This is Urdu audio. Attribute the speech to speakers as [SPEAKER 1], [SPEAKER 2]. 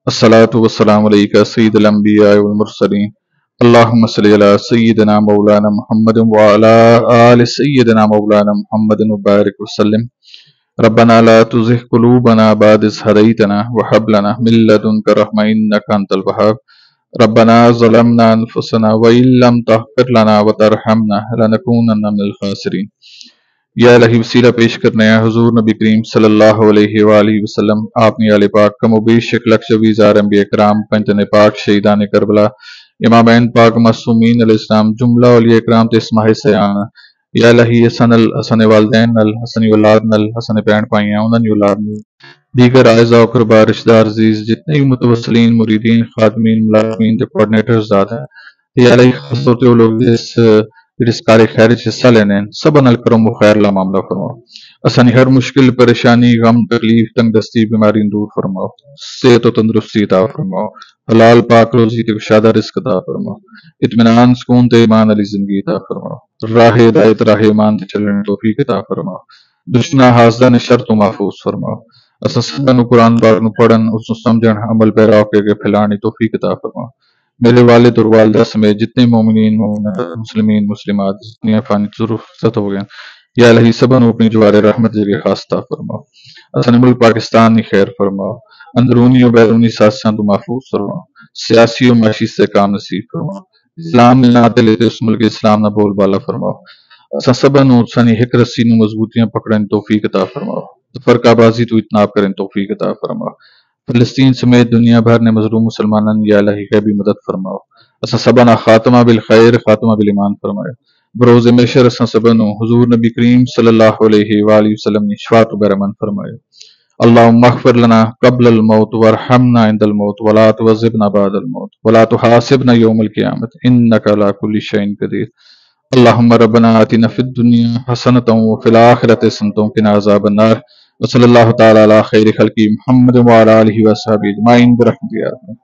[SPEAKER 1] الصلاة والسلام علیکہ سید الانبیاء والمرسلین اللہم صلی علی سیدنا مولانا محمد وعلی آل سیدنا مولانا محمد وبارک وسلم ربنا لا تزغ قلوبنا بعد إذ هديتنا وهب لنا من لدنك رحمة إنك أنت الوهاب ربنا ظلمنا أنفسنا وإن لم تغفر لنا وترحمنا لنكونن من الخاسرين۔ یا الہی وسیلہ پیش کرنے ہیں حضور نبی کریم صلی اللہ علیہ وآلہ وسلم، آپ نے آل پاک کم و بیش ایک لکھ شویزار انبیاء کرام، پنجتن پاک شہیدان کربلا، امامین پاک معصومین علیہ السلام، جملہ اولیاء کرام تے اسماہ سیان۔ یا الہی حسن والدین نل، حسن اولاد نل، حسن پین پائیاں انہاں دی اولاد نل، دیگر اعزاء و قربا رشتہ دار عزیز جتنے بھی متوسلین، مریدین، خادمین، ملازمین تے کوآرڈینیٹرز ذات ہیں، یا الہی خاص طور تے وہ لوگ جس کار خیر وچ حصہ لینے ہیں، سب نال کرم و خیر لا معاملہ فرماؤ۔ اسانی ہر مشکل، پریشانی، غم، تکلیف، تنگ دستی، بیماری دور فرماؤ، صحت و تندرستی عطا فرماؤ، حلال پاک روزی تے کشادہ رزق عطا فرماؤ، اطمینان، سکون تے ایمان علی زندگی عطا فرماؤ، راہ ہدایت، راہ ایمان تے چلنے کی توفیق عطا فرماؤ، دشمنا حاسدہ نے شر تو محفوظ فرماؤ۔ اساں سبھاں نوں قرآن پاک نوں پڑھن، اس نوں سمجھن، عمل پیرا ہو کے پھیلانے کی توفیق عطا فرماؤ۔ میرے والد اور والدہ سمیت جتنے مومنین، مومنات، مسلمین، مسلمات جتنی فانی رخصت ہو گئے، یا الہی سبھاں نوں اپنی جوار رحمت ذریعے خاص عطا فرماؤ۔ اساں ملک پاکستان کی خیر فرماؤ، اندرونی و بیرونی سازشاں تو محفوظ فرماؤ، سیاسی و معاشی استحکام نصیب فرماؤ، اسلام نے ناتے لیتے اس ملک اسلام نہ بول بالا فرماؤ۔ اساں سبھاں نوں سانی ہک رسی نوں مضبوطیاں پکڑن توفیق عطا فرماؤ، فرقہ بازی تو اجتناب کرن توفیق عطا فرماؤ۔ فلسطین سمیت دنیا بھر نے مظلوم مسلمانان یا الہی غیبی مدد فرماؤ۔ اساں سبھاں نا خاتمہ بالخیر، خاتمہ بالایمان فرمائے۔ بروز محشر اساں سبھاں نوں حضور نبی کریم صلی اللہ علیہ وآلہ وسلم نے شفاعت و برمن فرمائے۔ اللهم اغفر لنا قبل الموت وارحمنا عند الموت ولا تعذبنا بعد الموت ولا تحاسبنا يوم القيامة إنك على كل شيء قدير۔ اللهم ربنا آتنا في الدنيا حسنة وفي الآخرة حسنة وقنا عذاب النار، وصلى الله تعالى على خير خلقه محمد وعلى آله وصحبه أجمعين برحمته يا رب۔